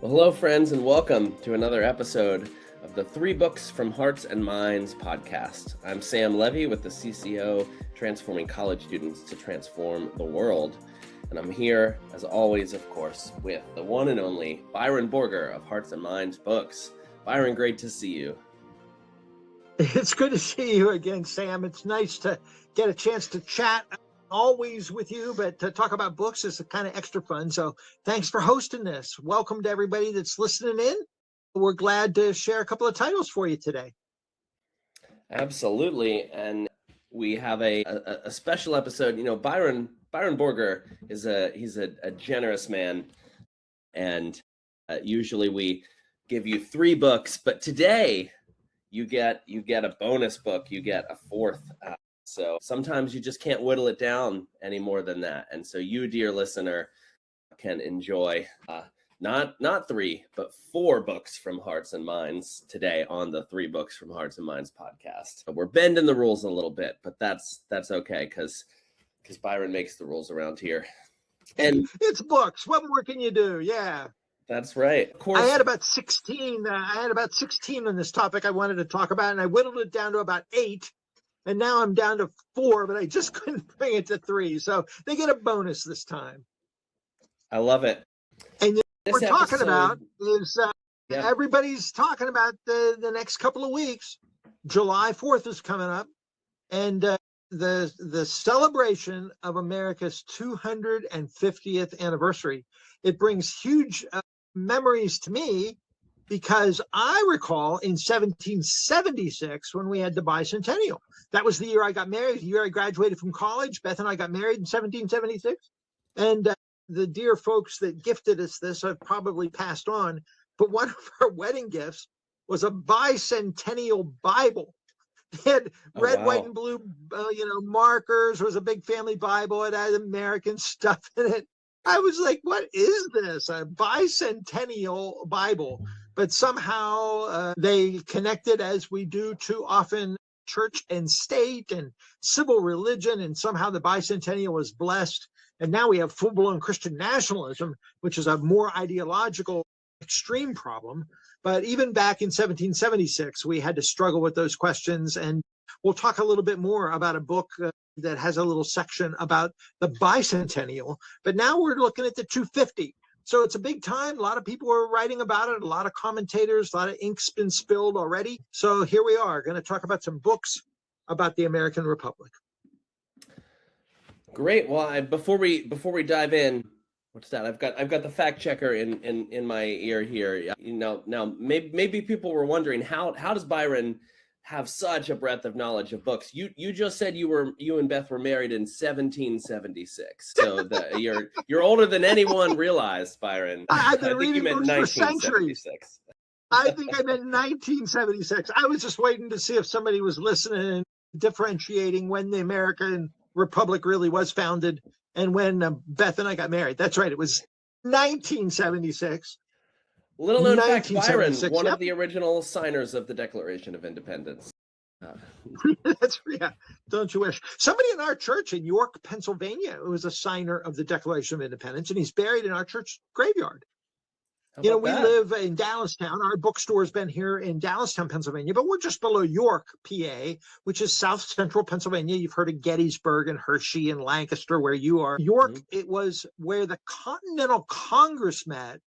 Well, hello, friends, and welcome to another episode of the Three Books from Hearts and Minds podcast. I'm Sam Levy with the CCO, transforming college students to transform the world. And I'm here, as always, of course, with the one and only Byron Borger of Hearts and Minds Books. Byron, great to see you. It's good to see you again, Sam. It's nice to get a chance to chat always with you, but to talk about books is kind of extra fun. So thanks for hosting this. Welcome to everybody that's listening in. We're glad to share a couple of titles for you today. Absolutely. And we have a special episode. You know, Byron Borger is he's a generous man, and usually we give you three books, but today you get a bonus book. You get a fourth. So sometimes you just can't whittle it down any more than that. And so you, dear listener, can enjoy not three, but four books from Hearts and Minds today on the Three Books from Hearts and Minds podcast. We're bending the rules a little bit, but that's okay because Byron makes the rules around here. And it's books. What more can you do? Yeah. That's right. Of course. I had about 16 on this topic I wanted to talk about, and I whittled it down to about 8. And now I'm down to 4, but I just couldn't bring it to 3. So they get a bonus this time. I love it. And what we're talking about is everybody's talking about the next couple of weeks. July 4th is coming up. And the celebration of America's 250th anniversary. It brings huge memories to me, because I recall in 1776 when we had the bicentennial. That was the year I got married, the year I graduated from college. Beth and I got married in 1776. And the dear folks that gifted us this have probably passed on. But one of our wedding gifts was a bicentennial Bible. It had red, white, and blue markers. It was a big family Bible. It had American stuff in it. I was like, what is this? A bicentennial Bible. But somehow they connected, as we do too often, church and state and civil religion, and somehow the bicentennial was blessed. And now we have full-blown Christian nationalism, which is a more ideological, extreme problem. But even back in 1776, we had to struggle with those questions. And we'll talk a little bit more about a book that has a little section about the bicentennial. But now we're looking at the 250. So it's a big time. A lot of people are writing about it. A lot of commentators, a lot of ink's been spilled already. So here we are, going to talk about some books about the American Republic. Great. Well, before we dive in, what's that? I've got the fact checker in my ear here. You know, now maybe people were wondering how does Byron have such a breadth of knowledge of books? You just said you and Beth were married in 1776. So you're older than anyone realized, Byron. I've been reading books for centuries. I think I meant 1976. I was just waiting to see if somebody was listening and differentiating when the American Republic really was founded and when Beth and I got married. That's right. It was 1976. Little known fact, Byron, one of the original signers of the Declaration of Independence. Don't you wish? Somebody in our church in York, Pennsylvania, was a signer of the Declaration of Independence, and he's buried in our church graveyard. We live in Dallastown. Our bookstore's been here in Dallastown, Pennsylvania, but we're just below York, PA, which is south central Pennsylvania. You've heard of Gettysburg and Hershey and Lancaster, where you are. York, It was where the Continental Congress met.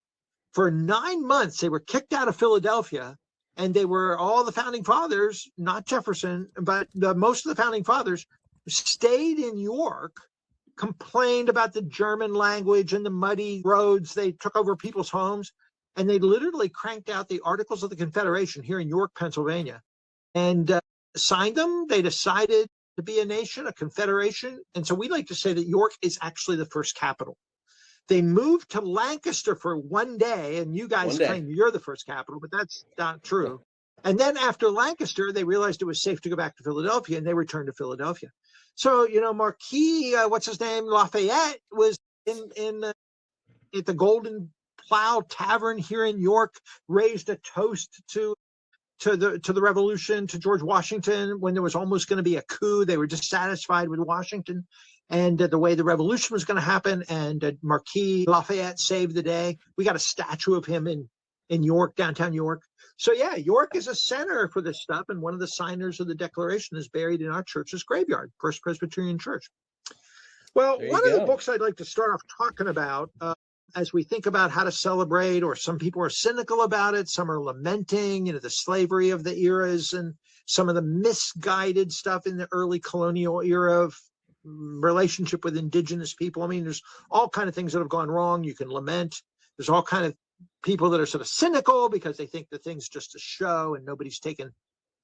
For 9 months, they were kicked out of Philadelphia, and they were all the founding fathers, not Jefferson, but most of the founding fathers stayed in York, complained about the German language and the muddy roads. They took over people's homes, and they literally cranked out the Articles of the Confederation here in York, Pennsylvania, and signed them. They decided to be a nation, a confederation. And so we like to say that York is actually the first capital. They moved to Lancaster for one day, and you guys claim you're the first capital, but that's not true. And then after Lancaster, they realized it was safe to go back to Philadelphia, and they returned to Philadelphia. So, Marquis, what's his name, Lafayette, was at the Golden Plow Tavern here in York, raised a toast to the revolution, to George Washington, when there was almost going to be a coup. They were dissatisfied with Washington. and the way the revolution was going to happen. And Marquis Lafayette saved the day. We got a statue of him in York, downtown York. So yeah, York is a center for this stuff. And one of the signers of the Declaration is buried in our church's graveyard, First Presbyterian Church. Well, one of the books I'd like to start off talking about as we think about how to celebrate, or some people are cynical about it, some are lamenting, the slavery of the eras and some of the misguided stuff in the early colonial era of relationship with indigenous people. I mean, there's all kind of things that have gone wrong. You can lament. There's all kind of people that are sort of cynical because they think the thing's just a show and nobody's taken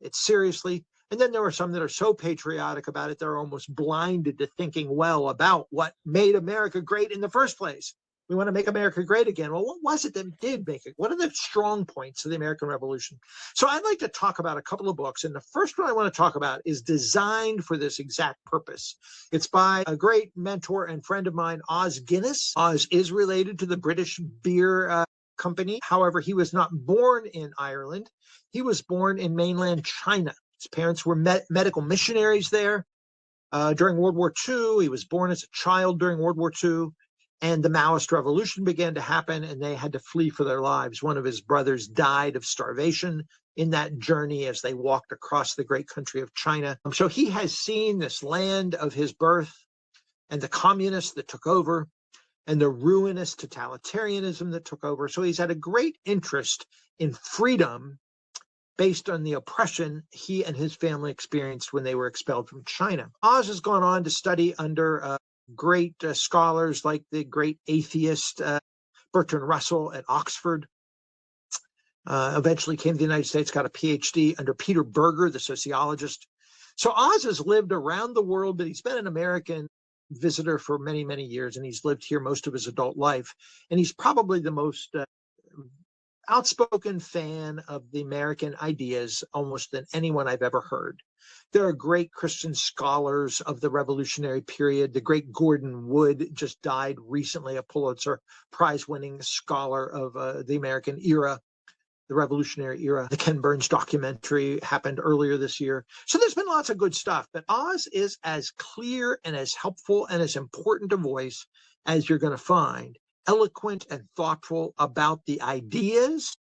it seriously. And then there are some that are so patriotic about it, they're almost blinded to thinking well about what made America great in the first place. We want to make America great again. Well, what was it that did make it? What are the strong points of the American Revolution? So I'd like to talk about a couple of books. And the first one I want to talk about is designed for this exact purpose. It's by a great mentor and friend of mine, Os Guinness. Os is related to the British beer company. However, he was not born in Ireland. He was born in mainland China. His parents were medical missionaries there during World War II. He was born as a child during World War II. And the Maoist revolution began to happen, and they had to flee for their lives. One of his brothers died of starvation in that journey as they walked across the great country of China. So he has seen this land of his birth and the communists that took over and the ruinous totalitarianism that took over. So he's had a great interest in freedom based on the oppression he and his family experienced when they were expelled from China. Oz has gone on to study under great scholars like the great atheist Bertrand Russell at Oxford. Eventually came to the United States, got a PhD under Peter Berger, the sociologist. So Oz has lived around the world, but he's been an American visitor for many, many years, and he's lived here most of his adult life. And he's probably the most outspoken fan of the American ideas almost than anyone I've ever heard. There are great Christian scholars of the Revolutionary period. The great Gordon Wood just died recently, a Pulitzer Prize-winning scholar of the American era, the Revolutionary era. The Ken Burns documentary happened earlier this year. So there's been lots of good stuff, but Oz is as clear and as helpful and as important a voice as you're going to find, eloquent and thoughtful about the ideas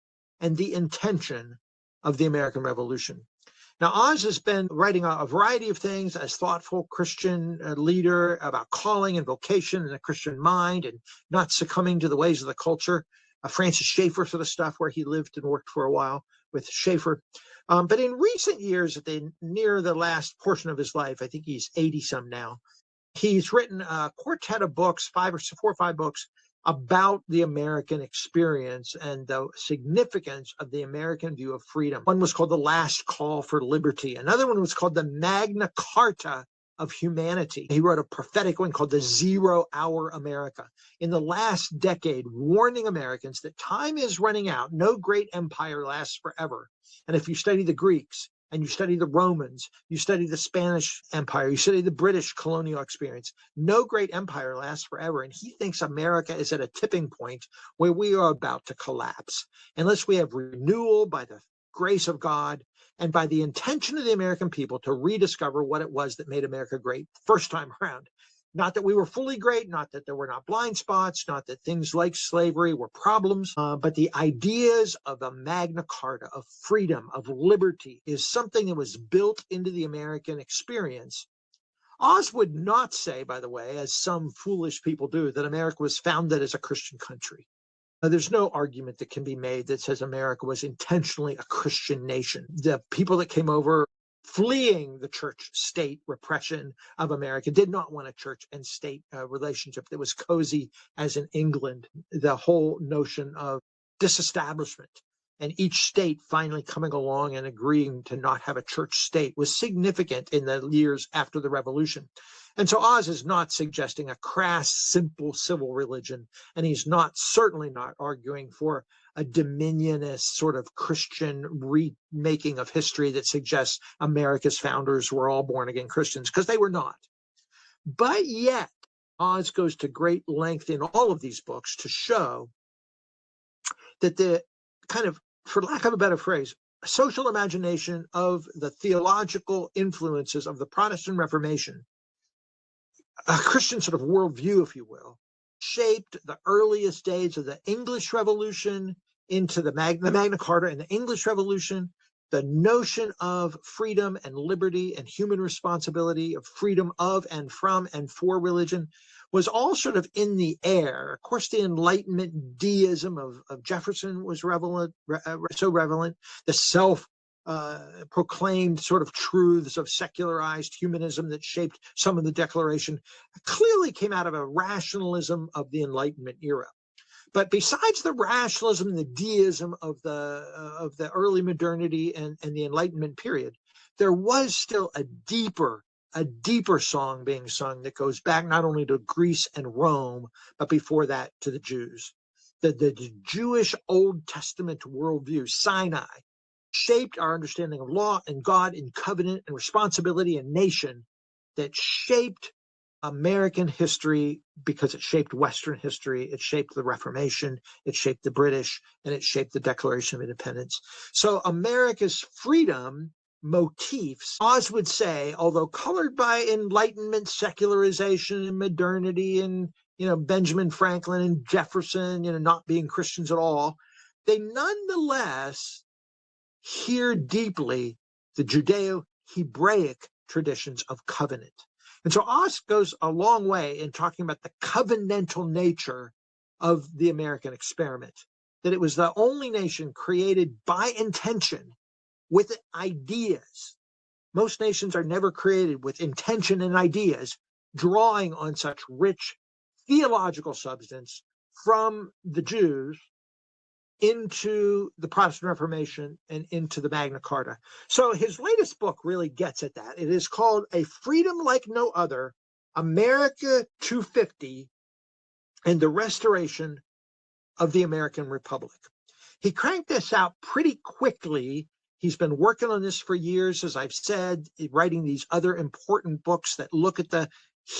and the intention of the American Revolution. Now, Oz has been writing a variety of things as thoughtful Christian leader about calling and vocation and the Christian mind and not succumbing to the ways of the culture. Francis Schaeffer sort of stuff, where he lived and worked for a while with Schaeffer. But in recent years, near the last portion of his life, I think he's 80-some now, he's written a quartet of books, 4 or 5 books, about the American experience and the significance of the American view of freedom. One was called The Last Call for Liberty. Another one was called The Magna Carta of Humanity. He wrote a prophetic one called The 0 Hour America. In the last decade, warning Americans that time is running out. No great empire lasts forever. And if you study the Greeks, and you study the Romans, you study the Spanish Empire, you study the British colonial experience, no great empire lasts forever. And he thinks America is at a tipping point where we are about to collapse. Unless we have renewal by the grace of God and by the intention of the American people to rediscover what it was that made America great first time around. Not that we were fully great, not that there were not blind spots, not that things like slavery were problems, but the ideas of the Magna Carta, of freedom, of liberty, is something that was built into the American experience. Oz would not say, by the way, as some foolish people do, that America was founded as a Christian country. There's no argument that can be made that says America was intentionally a Christian nation. The people that came over fleeing the church-state repression of America did not want a church and state relationship that was cozy as in England. The whole notion of disestablishment and each state finally coming along and agreeing to not have a church state was significant in the years after the revolution. And so Oz is not suggesting a crass, simple civil religion, and he's certainly not arguing for a dominionist sort of Christian remaking of history that suggests America's founders were all born-again Christians, because they were not. But yet, Oz goes to great length in all of these books to show that the kind of, for lack of a better phrase, social imagination of the theological influences of the Protestant Reformation a Christian sort of worldview, if you will, shaped the earliest days of the English Revolution into the Magna Carta and the English Revolution. The notion of freedom and liberty and human responsibility, of freedom of and from and for religion, was all sort of in the air. Of course, the Enlightenment deism of Jefferson was so relevant. The self-proclaimed sort of truths of secularized humanism that shaped some of the Declaration clearly came out of a rationalism of the Enlightenment era. But besides the rationalism and the deism of the early modernity and the Enlightenment period, there was still a deeper song being sung that goes back not only to Greece and Rome, but before that to the Jews. The Jewish Old Testament worldview, Sinai, shaped our understanding of law and God and covenant and responsibility and nation, that shaped American history because it shaped Western history, it shaped the Reformation, it shaped the British, and it shaped the Declaration of Independence. So America's freedom motifs, Oz would say, although colored by Enlightenment, secularization, and modernity, and Benjamin Franklin and Jefferson, not being Christians at all, they nonetheless hear deeply the Judeo-Hebraic traditions of covenant. And so Oz goes a long way in talking about the covenantal nature of the American experiment, that it was the only nation created by intention with ideas. Most nations are never created with intention and ideas, drawing on such rich theological substance from the Jews into the Protestant Reformation and into the Magna Carta. So his latest book really gets at that. It is called A Freedom Like No Other, America 250 and the Restoration of the American Republic. He cranked this out pretty quickly. He's been working on this for years, as I've said, writing these other important books that look at the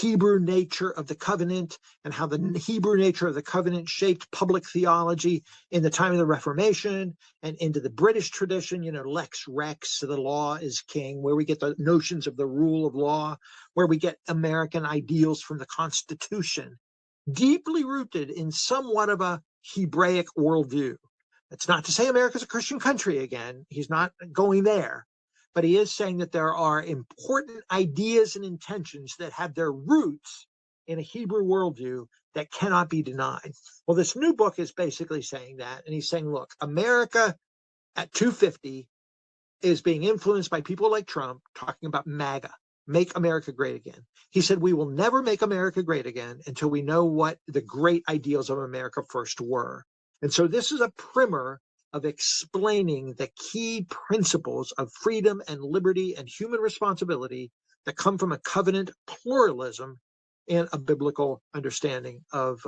Hebrew nature of the covenant and how the Hebrew nature of the covenant shaped public theology in the time of the Reformation and into the British tradition, lex rex, the law is king, where we get the notions of the rule of law, where we get American ideals from the Constitution, deeply rooted in somewhat of a Hebraic worldview. It's not to say America's a Christian country again. He's not going there. But he is saying that there are important ideas and intentions that have their roots in a Hebrew worldview that cannot be denied. Well, this new book is basically saying that. And he's saying, look, America at 250 is being influenced by people like Trump talking about MAGA, make America great again. He said, we will never make America great again until we know what the great ideals of America first were. And so this is a primer of explaining the key principles of freedom and liberty and human responsibility that come from a covenant pluralism and a biblical understanding of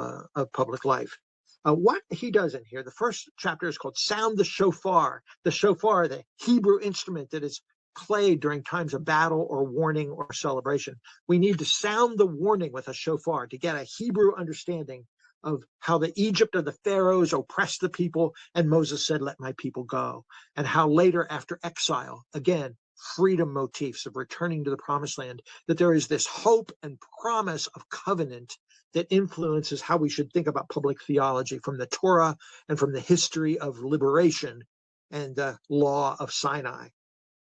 public life. What he does in here, the first chapter is called Sound the Shofar. The shofar, the Hebrew instrument that is played during times of battle or warning or celebration. We need to sound the warning with a shofar to get a Hebrew understanding of how the Egypt of the pharaohs oppressed the people, and Moses said, let my people go. And how later, after exile, again, freedom motifs of returning to the promised land, that there is this hope and promise of covenant that influences how we should think about public theology from the Torah and from the history of liberation and the law of Sinai.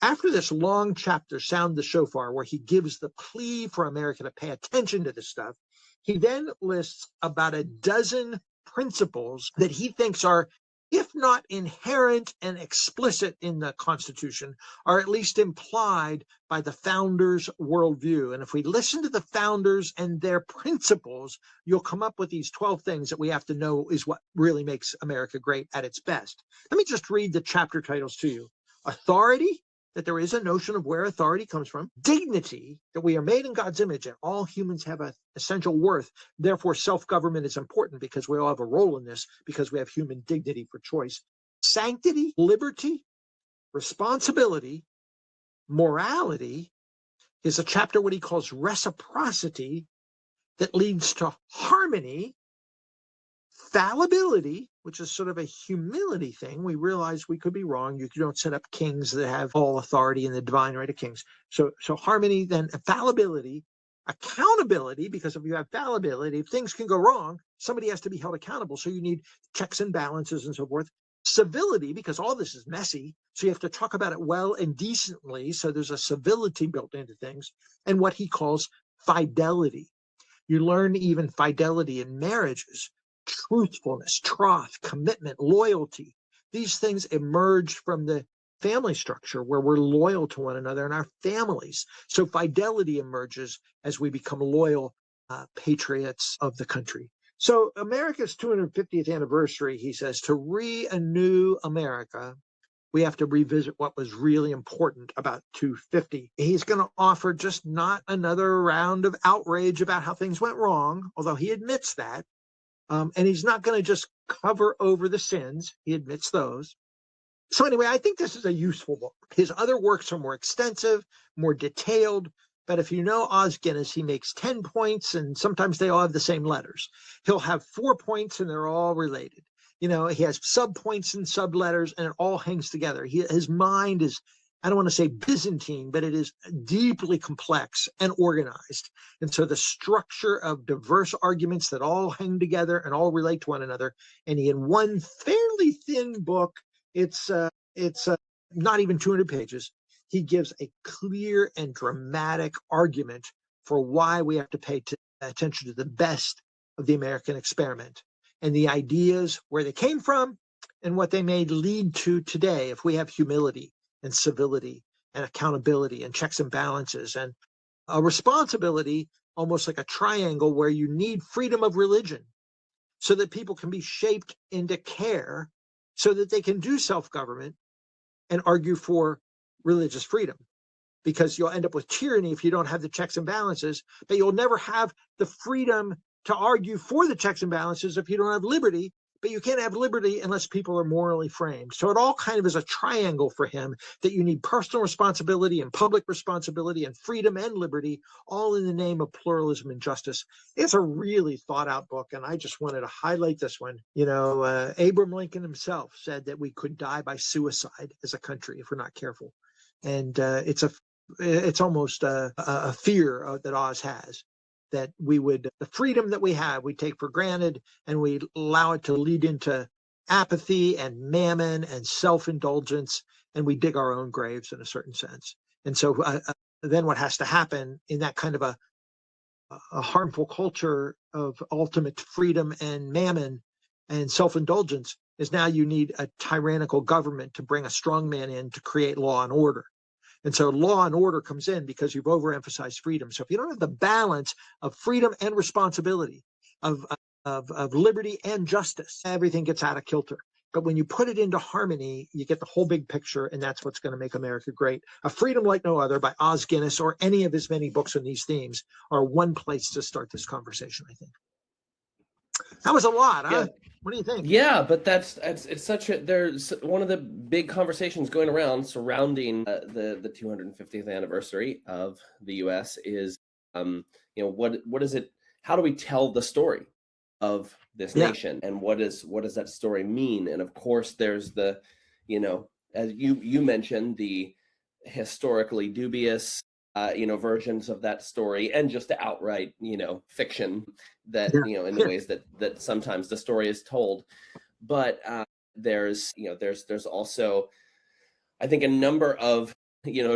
After this long chapter, Sound the Shofar, where he gives the plea for America to pay attention to this stuff, he then lists about a dozen principles that he thinks are, if not inherent and explicit in the Constitution, are at least implied by the founders' worldview. And if we listen to the founders and their principles, you'll come up with these 12 things that we have to know is what really makes America great at its best. Let me just read the chapter titles to you. Authority, that there is a notion of where authority comes from. Dignity, that we are made in God's image and all humans have an essential worth. Therefore, self-government is important because we all have a role in this, because we have human dignity for choice. Sanctity, liberty, responsibility, morality is a chapter what he calls reciprocity that leads to harmony. Fallibility, which is sort of a humility thing. We realize we could be wrong. You don't set up kings that have all authority and the divine right of kings. So harmony, then fallibility, accountability, because if you have fallibility, if things can go wrong, somebody has to be held accountable. So you need checks and balances and so forth. Civility, because all this is messy. So you have to talk about it well and decently. So there's a civility built into things. And what he calls fidelity. You learn even fidelity in marriages, truthfulness, trust, commitment, loyalty. These things emerge from the family structure where we're loyal to one another in our families. So fidelity emerges as we become loyal patriots of the country. So America's 250th anniversary, he says, to renew America, we have to revisit what was really important about 250. He's going to offer just not another round of outrage about how things went wrong, although he admits that. And he's not going to just cover over the sins. He admits those. So anyway, I think this is a useful book. His other works are more extensive, more detailed. But if you know Os Guinness, he makes 10 points, and sometimes they all have the same letters. He'll have 4 points, and they're all related. You know, he has sub-points and sub-letters, and it all hangs together. His mind is, I don't want to say Byzantine, but it is deeply complex and organized. And so the structure of diverse arguments that all hang together and all relate to one another, and he in one fairly thin book, it's not even 200 pages, he gives a clear and dramatic argument for why we have to pay attention to the best of the American experiment and the ideas, where they came from and what they may lead to today if we have humility and civility and accountability and checks and balances and a responsibility, almost like a triangle, where you need freedom of religion so that people can be shaped into care, so that they can do self-government and argue for religious freedom. Because you'll end up with tyranny if you don't have the checks and balances, but you'll never have the freedom to argue for the checks and balances if you don't have liberty. But you can't have liberty unless people are morally framed. So it all kind of is a triangle for him, that you need personal responsibility and public responsibility and freedom and liberty, all in the name of pluralism and justice. It's a really thought out book, and I just wanted to highlight this one. You know, Abraham Lincoln himself said that we could die by suicide as a country if we're not careful. And it's almost a fear that Oz has, that the freedom that we have, we take for granted, and we allow it to lead into apathy and mammon and self-indulgence, and we dig our own graves in a certain sense. And so then what has to happen in that kind of a harmful culture of ultimate freedom and mammon and self-indulgence is now you need a tyrannical government to bring a strong man in to create law and order. And so law and order comes in because you've overemphasized freedom. So if you don't have the balance of freedom and responsibility, of liberty and justice, everything gets out of kilter. But when you put it into harmony, you get the whole big picture, and that's what's going to make America great. A Freedom Like No Other by Os Guinness, or any of his many books on these themes, are one place to start this conversation, I think. That was a lot, huh? Yeah. What do you think? Yeah, but it's such a, there's one of the big conversations going around surrounding the 250th anniversary of the U.S. is, you know, what is it? How do we tell the story of this nation, and what does that story mean? And of course, there's the, you know, as you mentioned, the historically dubious versions of that story, and just the outright, fiction that, in the ways that sometimes the story is told. But there's also, I think, a number of,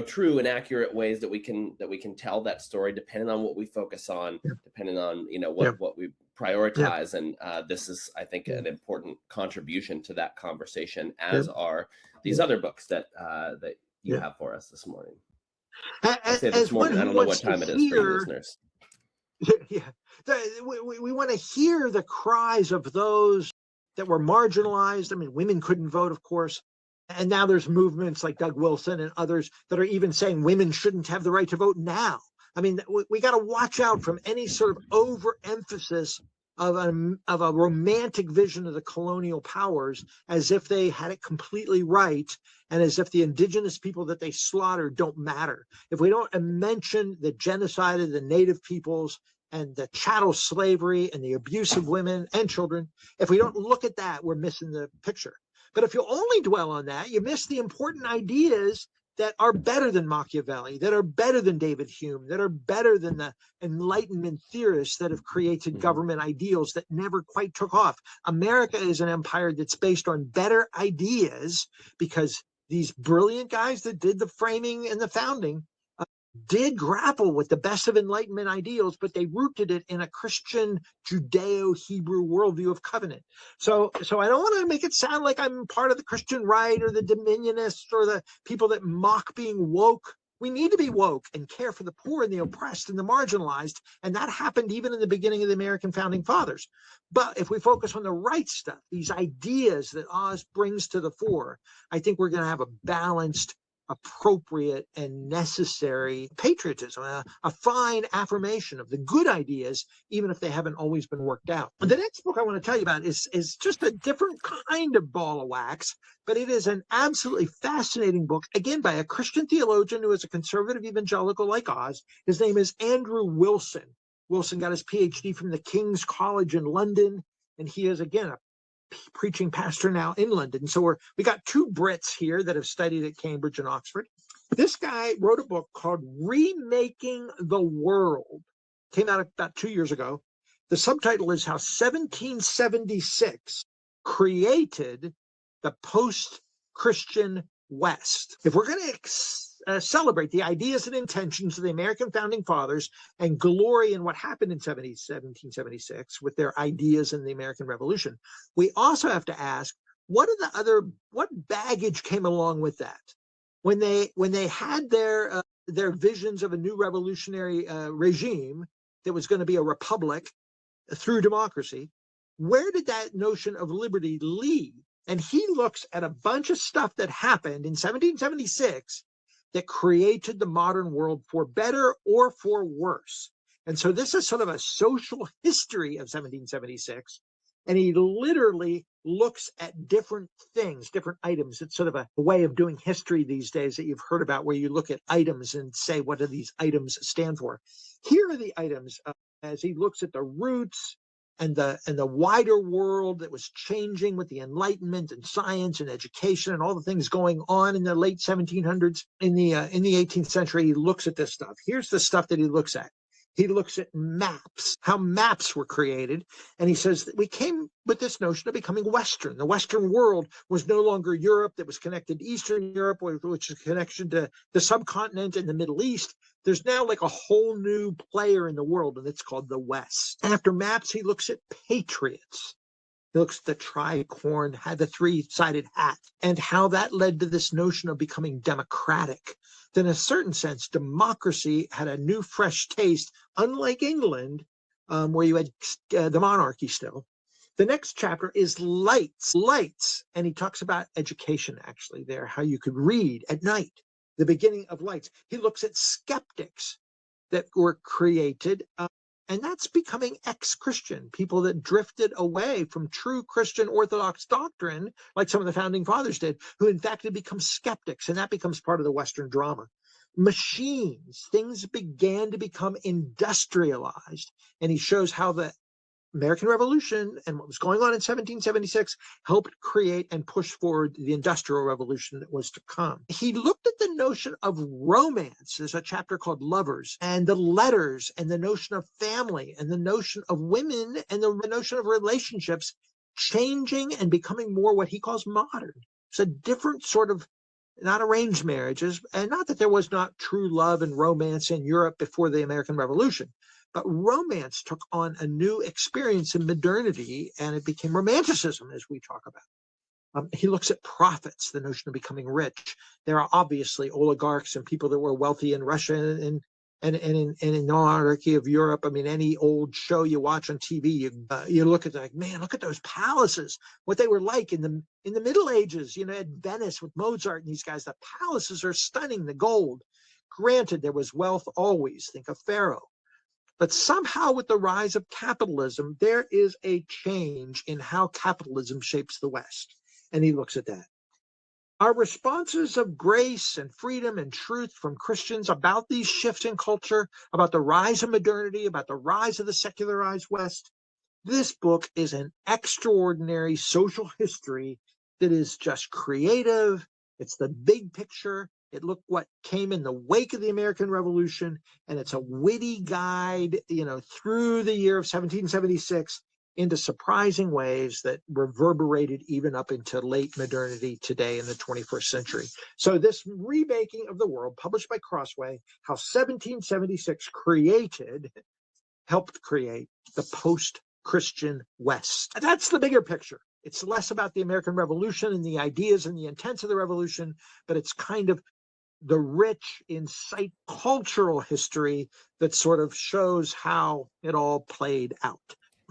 true and accurate ways that we can tell that story, depending on what we focus on, depending on, what we prioritize. And this is, I think, an important contribution to that conversation, as are these other books that you have for us this morning. I say this morning, I don't know what time it is for you listeners. We want to hear the cries of those that were marginalized. I mean, women couldn't vote, of course. And now there's movements like Doug Wilson and others that are even saying women shouldn't have the right to vote now. I mean, we got to watch out from any sort of overemphasis of a romantic vision of the colonial powers, as if they had it completely right, and as if the indigenous people that they slaughtered don't matter. If we don't mention the genocide of the native peoples and the chattel slavery and the abuse of women and children, if we don't look at that, we're missing the picture. But if you only dwell on that, you miss the important ideas that are better than Machiavelli, that are better than David Hume, that are better than the Enlightenment theorists that have created government ideals that never quite took off. America is an empire that's based on better ideas because these brilliant guys that did the framing and the founding did grapple with the best of Enlightenment ideals, but they rooted it in a Christian Judeo-Hebrew worldview of covenant. So I don't want to make it sound like I'm part of the Christian right or the dominionists or the people that mock being woke. We need to be woke and care for the poor and the oppressed and the marginalized, and that happened even in the beginning of the American founding fathers. But if we focus on the right stuff, these ideas that Oz brings to the fore, I think we're going to have a balanced, appropriate, and necessary patriotism, a fine affirmation of the good ideas, even if they haven't always been worked out. The next book I want to tell you about is just a different kind of ball of wax, but it is an absolutely fascinating book, again, by a Christian theologian who is a conservative evangelical like Oz. His name is Andrew Wilson. Wilson got his PhD from the King's College in London, and he is, again, a preaching pastor now in London. So we got two Brits here that have studied at Cambridge and Oxford. This guy wrote a book called Remaking the World. Came out about 2 years ago. The subtitle is How 1776 Created the Post-Christian West. If we're going to celebrate the ideas and intentions of the American founding fathers and glory in what happened in 1776 with their ideas in the American Revolution, we also have to ask, what baggage came along with that? When they had their visions of a new revolutionary regime that was going to be a republic through democracy, where did that notion of liberty lead? And he looks at a bunch of stuff that happened in 1776 that created the modern world for better or for worse. And so this is sort of a social history of 1776. And he literally looks at different things, different items. It's sort of a way of doing history these days that you've heard about, where you look at items and say, what do these items stand for? Here are the items as he looks at the roots and the wider world that was changing with the Enlightenment and science and education and all the things going on in the late 1700s. In the 18th century, he looks at this stuff. Here's the stuff that he looks at. He looks at maps, how maps were created, and he says that we came with this notion of becoming Western. The Western world was no longer Europe that was connected to Eastern Europe, which is a connection to the subcontinent and the Middle East. There's now like a whole new player in the world, and it's called the West. After maps, he looks at patriots. He looks at the tricorn, had the three-sided hat, and how that led to this notion of becoming democratic. Then in a certain sense, democracy had a new, fresh taste, unlike England, where you had the monarchy still. The next chapter is lights, and he talks about education, actually, there, how you could read at night, the beginning of lights. He looks at skeptics that were created, and that's becoming ex-Christian, people that drifted away from true Christian Orthodox doctrine, like some of the founding fathers did, who in fact had become skeptics, and that becomes part of the Western drama. Machines, things began to become industrialized, and he shows how the American Revolution and what was going on in 1776 helped create and push forward the Industrial Revolution that was to come. He looked at the notion of romance. There's a chapter called Lovers, and the letters, and the notion of family, and the notion of women, and the notion of relationships changing and becoming more what he calls modern. It's a different sort of, not arranged marriages, and not that there was not true love and romance in Europe before the American Revolution, but romance took on a new experience in modernity, and it became romanticism, as we talk about. He looks at profits, the notion of becoming rich. There are obviously oligarchs and people that were wealthy in Russia and in the monarchy of Europe. I mean, any old show you watch on TV, you look at like, man, look at those palaces, what they were like in the Middle Ages, at Venice with Mozart and these guys. The palaces are stunning, the gold. Granted, there was wealth always. Think of Pharaoh. But somehow with the rise of capitalism, there is a change in how capitalism shapes the West. And he looks at that. Our responses of grace and freedom and truth from Christians about these shifts in culture, about the rise of modernity, about the rise of the secularized West. This book is an extraordinary social history that is just creative. It's the big picture. It looked what came in the wake of the American Revolution, and it's a witty guide, through the year of 1776 into surprising ways that reverberated even up into late modernity today in the 21st century. So this Remaking of the World, published by Crossway, how 1776 helped create the post-Christian West. That's the bigger picture. It's less about the American Revolution and the ideas and the intents of the revolution, but it's kind of the rich, cultural history that sort of shows how it all played out.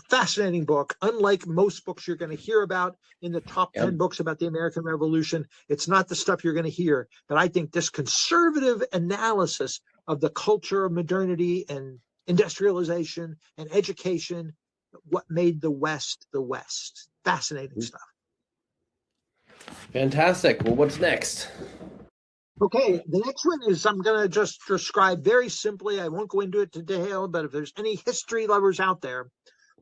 Fascinating book. Unlike most books you're going to hear about in the top 10 books about the American Revolution, it's not the stuff you're going to hear. But I think this conservative analysis of the culture of modernity and industrialization and education, what made the West the West. Fascinating stuff. Fantastic. Well, what's next? Okay, the next one is, I'm going to just describe very simply. I won't go into it to detail, but if there's any history lovers out there,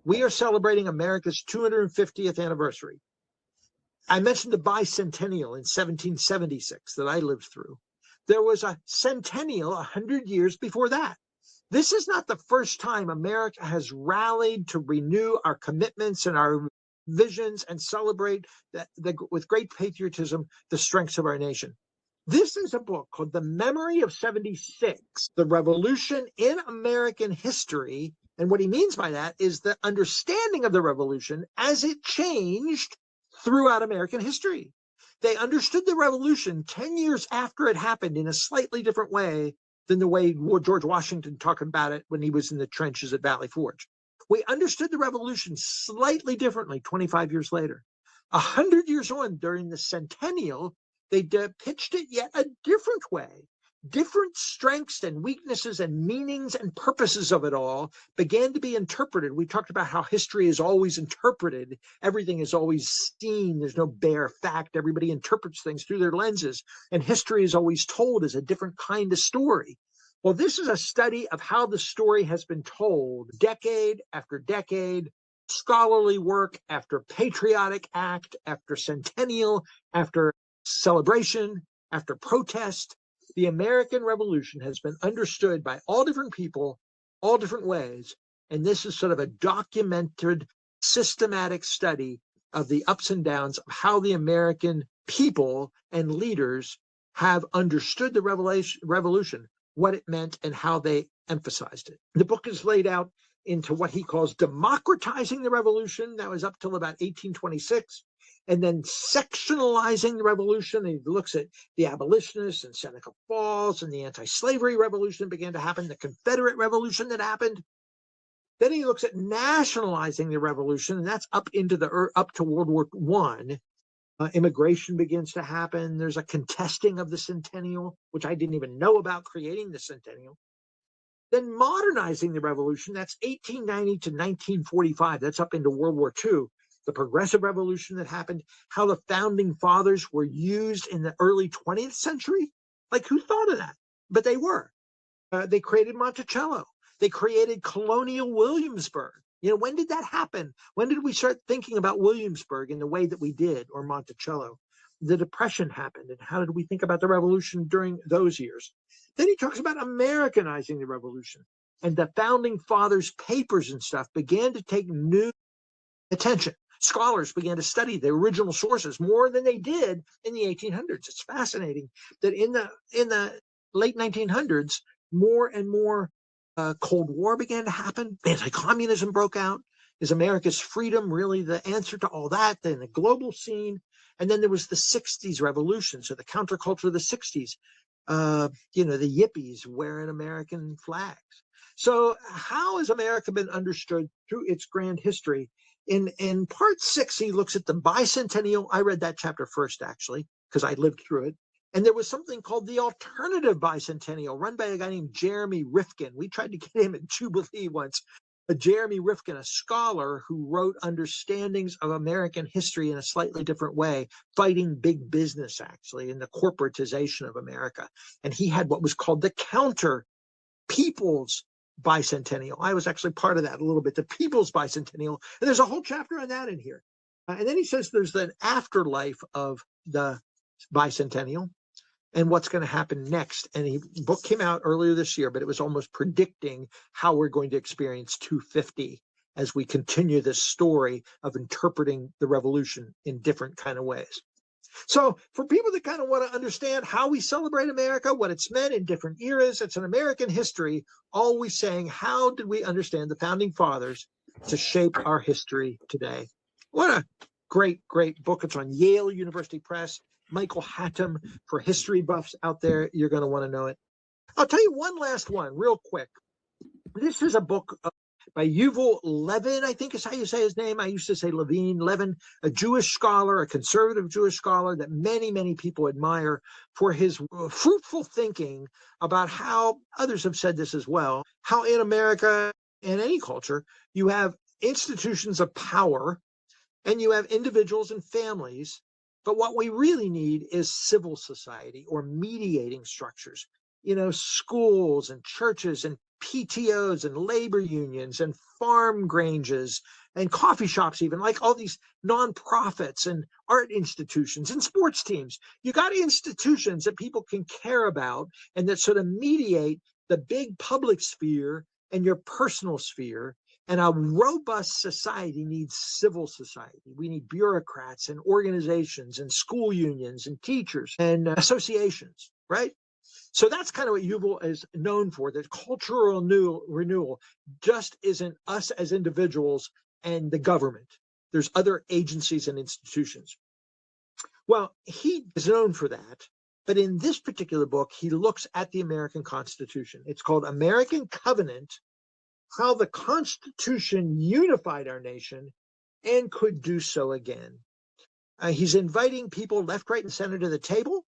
we are celebrating America's 250th anniversary. I mentioned the bicentennial in 1776 that I lived through. There was a centennial 100 years before that. This is not the first time America has rallied to renew our commitments and our visions and celebrate with great patriotism the strengths of our nation. This is a book called The Memory of 76, The Revolution in American History. And what he means by that is the understanding of the revolution as it changed throughout American history. They understood the revolution 10 years after it happened in a slightly different way than the way George Washington talked about it when he was in the trenches at Valley Forge. We understood the revolution slightly differently 25 years later. 100 years on, during the centennial, they pitched it yet a different way. Different strengths and weaknesses and meanings and purposes of it all began to be interpreted. We talked about how history is always interpreted. Everything is always seen. There's no bare fact. Everybody interprets things through their lenses. And history is always told as a different kind of story. Well, this is a study of how the story has been told decade after decade, scholarly work after patriotic act, after centennial, after celebration, after protest. The American Revolution has been understood by all different people, all different ways. And this is sort of a documented, systematic study of the ups and downs of how the American people and leaders have understood the revolution, what it meant, and how they emphasized it. The book is laid out into what he calls democratizing the revolution. That was up till about 1826. And then sectionalizing the revolution. He looks at the abolitionists and Seneca Falls and the anti-slavery revolution that began to happen, the Confederate Revolution that happened. Then he looks at nationalizing the revolution, and that's up to World War I. Immigration begins to happen. There's a contesting of the centennial, which I didn't even know about, creating the centennial. Then modernizing the revolution, that's 1890 to 1945. That's up into World War II. The Progressive Revolution that happened, how the founding fathers were used in the early 20th century. Like, who thought of that? But they were. They created Monticello. They created colonial Williamsburg. When did that happen? When did we start thinking about Williamsburg in the way that we did, or Monticello? The Depression happened, and how did we think about the revolution during those years? Then he talks about Americanizing the revolution, and the founding fathers' papers and stuff began to take new attention. Scholars began to study the original sources more than they did in the 1800s. It's fascinating that in the late 1900s, more and more Cold War began to happen. Anti-communism broke out. Is America's freedom really the answer to all that? Then the global scene. And then there was the 60s revolution, so the counterculture of the 60s. The yippies wearing American flags. So how has America been understood through its grand history? In part 6, he looks at the bicentennial. I read that chapter first, actually, because I lived through it. And there was something called the alternative bicentennial, run by a guy named Jeremy Rifkin. We tried to get him at Jubilee once. Jeremy Rifkin, a scholar who wrote understandings of American history in a slightly different way, fighting big business, actually, in the corporatization of America. And he had what was called the counter people's bicentennial. I was actually part of that a little bit, the people's bicentennial. And there's a whole chapter on that in here. And then he says there's an afterlife of the bicentennial. and what's going to happen next. And the book came out earlier this year, but it was almost predicting how we're going to experience 250 as we continue this story of interpreting the revolution in different kind of ways. So for people that kind of want to understand how we celebrate America, what it's meant in different eras, it's an American history, always saying, how did we understand the founding fathers to shape our history today? What a great, great book. It's on Yale University Press. Michael Hattem, for history buffs out there, you're going to want to know it. I'll tell you one last one real quick. This is a book by Yuval Levin, I think is how you say his name. I used to say Levin, a Jewish scholar, a conservative Jewish scholar that many, many people admire for his fruitful thinking about how, others have said this as well, how in America and any culture, you have institutions of power and you have individuals and families. But what we really need is civil society or mediating structures, schools and churches and PTOs and labor unions and farm granges and coffee shops, even like all these nonprofits and art institutions and sports teams. You got institutions that people can care about and that sort of mediate the big public sphere and your personal sphere. And a robust society needs civil society. We need bureaucrats and organizations and school unions and teachers and associations, right? So that's kind of what Yuval is known for. That cultural renewal just isn't us as individuals and the government. There's other agencies and institutions. Well, he is known for that. But in this particular book, he looks at the American Constitution. It's called American Covenant, How the Constitution Unified Our Nation and Could Do So Again. He's inviting people left, right, and center to the table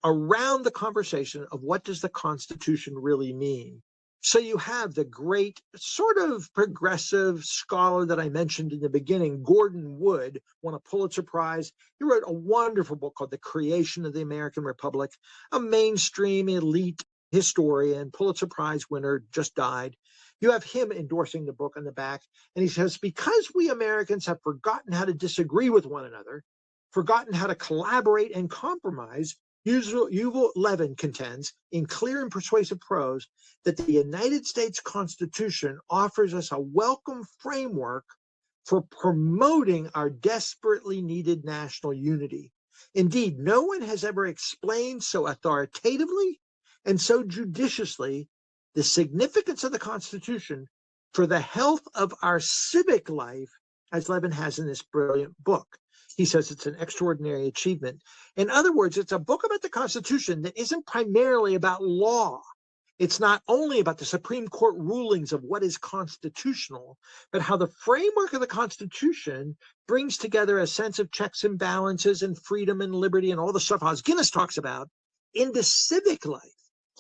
around the conversation of what does the Constitution really mean. So you have the great sort of progressive scholar that I mentioned in the beginning, Gordon Wood, won a Pulitzer Prize. He wrote a wonderful book called The Creation of the American Republic, a mainstream elite historian, Pulitzer Prize winner, just died. You have him endorsing the book on the back, and he says, because we Americans have forgotten how to disagree with one another, forgotten how to collaborate and compromise, Yuval Levin contends, in clear and persuasive prose, that the United States Constitution offers us a welcome framework for promoting our desperately needed national unity. Indeed, no one has ever explained so authoritatively and so judiciously the significance of the Constitution for the health of our civic life as Levin has in this brilliant book. He says it's an extraordinary achievement. In other words, it's a book about the Constitution that isn't primarily about law. It's not only about the Supreme Court rulings of what is constitutional, but how the framework of the Constitution brings together a sense of checks and balances and freedom and liberty and all the stuff Os Guinness talks about into civic life.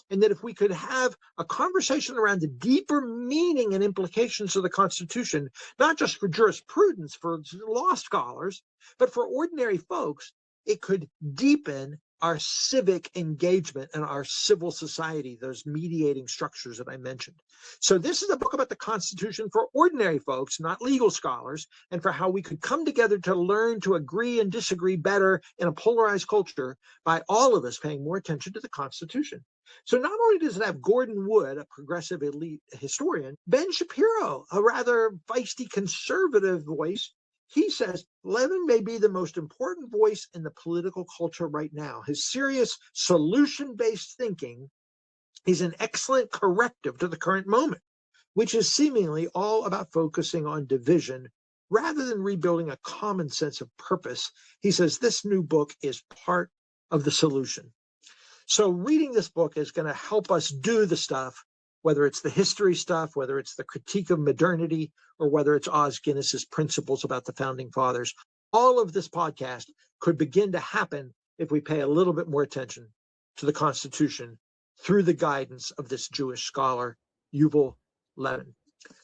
And that if we could have a conversation around the deeper meaning and implications of the Constitution, not just for jurisprudence, for law scholars, but for ordinary folks, it could deepen our civic engagement and our civil society, those mediating structures that I mentioned. So this is a book about the Constitution for ordinary folks, not legal scholars, and for how we could come together to learn to agree and disagree better in a polarized culture by all of us paying more attention to the Constitution. So not only does it have Gordon Wood, a progressive elite historian, Ben Shapiro, a rather feisty conservative voice. He says Levin may be the most important voice in the political culture right now. His serious solution-based thinking is an excellent corrective to the current moment, which is seemingly all about focusing on division rather than rebuilding a common sense of purpose. He says this new book is part of the solution. So reading this book is going to help us do the stuff, whether it's the history stuff, whether it's the critique of modernity, or whether it's Os Guinness's principles about the founding fathers. All of this podcast could begin to happen if we pay a little bit more attention to the Constitution through the guidance of this Jewish scholar, Yuval Levin.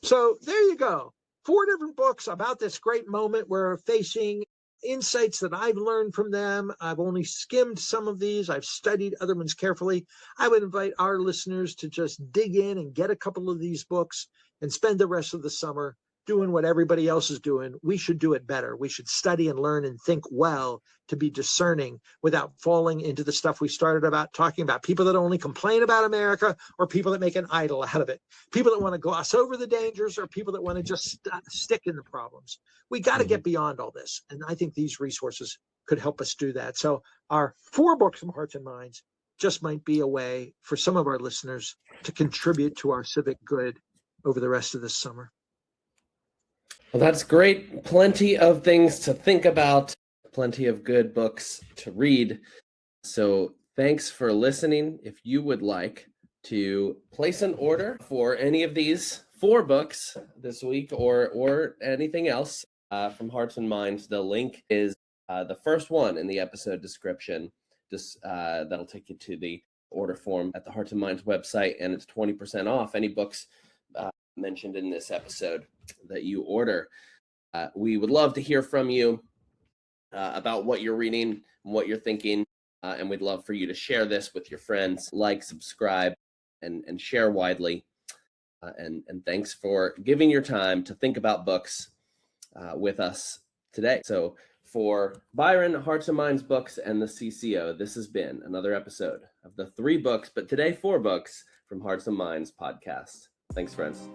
So there you go. 4 different books about this great moment we're facing, insights that I've learned from them. I've only skimmed some of these. I've studied other ones carefully. I would invite our listeners to just dig in and get a couple of these books and spend the rest of the summer doing what everybody else is doing. We should do it better. We should study and learn and think well to be discerning without falling into the stuff we started about talking about. People that only complain about America, or people that make an idol out of it. People that want to gloss over the dangers, or people that want to just stick in the problems. We got to get beyond all this. And I think these resources could help us do that. So our 4 books from Hearts and Minds just might be a way for some of our listeners to contribute to our civic good over the rest of this summer. Well, that's great. Plenty of things to think about, plenty of good books to read. So thanks for listening. If you would like to place an order for any of these 4 books this week, or anything else from Hearts and Minds, the link is the first one in the episode description. That'll take you to the order form at the Hearts and Minds website, and it's 20% off any books mentioned in this episode that you order. We would love to hear from you about what you're reading and what you're thinking, and we'd love for you to share this with your friends, like, subscribe, and share widely. And thanks for giving your time to think about books with us today. So for Byron, Hearts and Minds Books, and the CCO, this has been another episode of the 3 books, but today 4 books from Hearts and Minds podcast. Thanks, friends.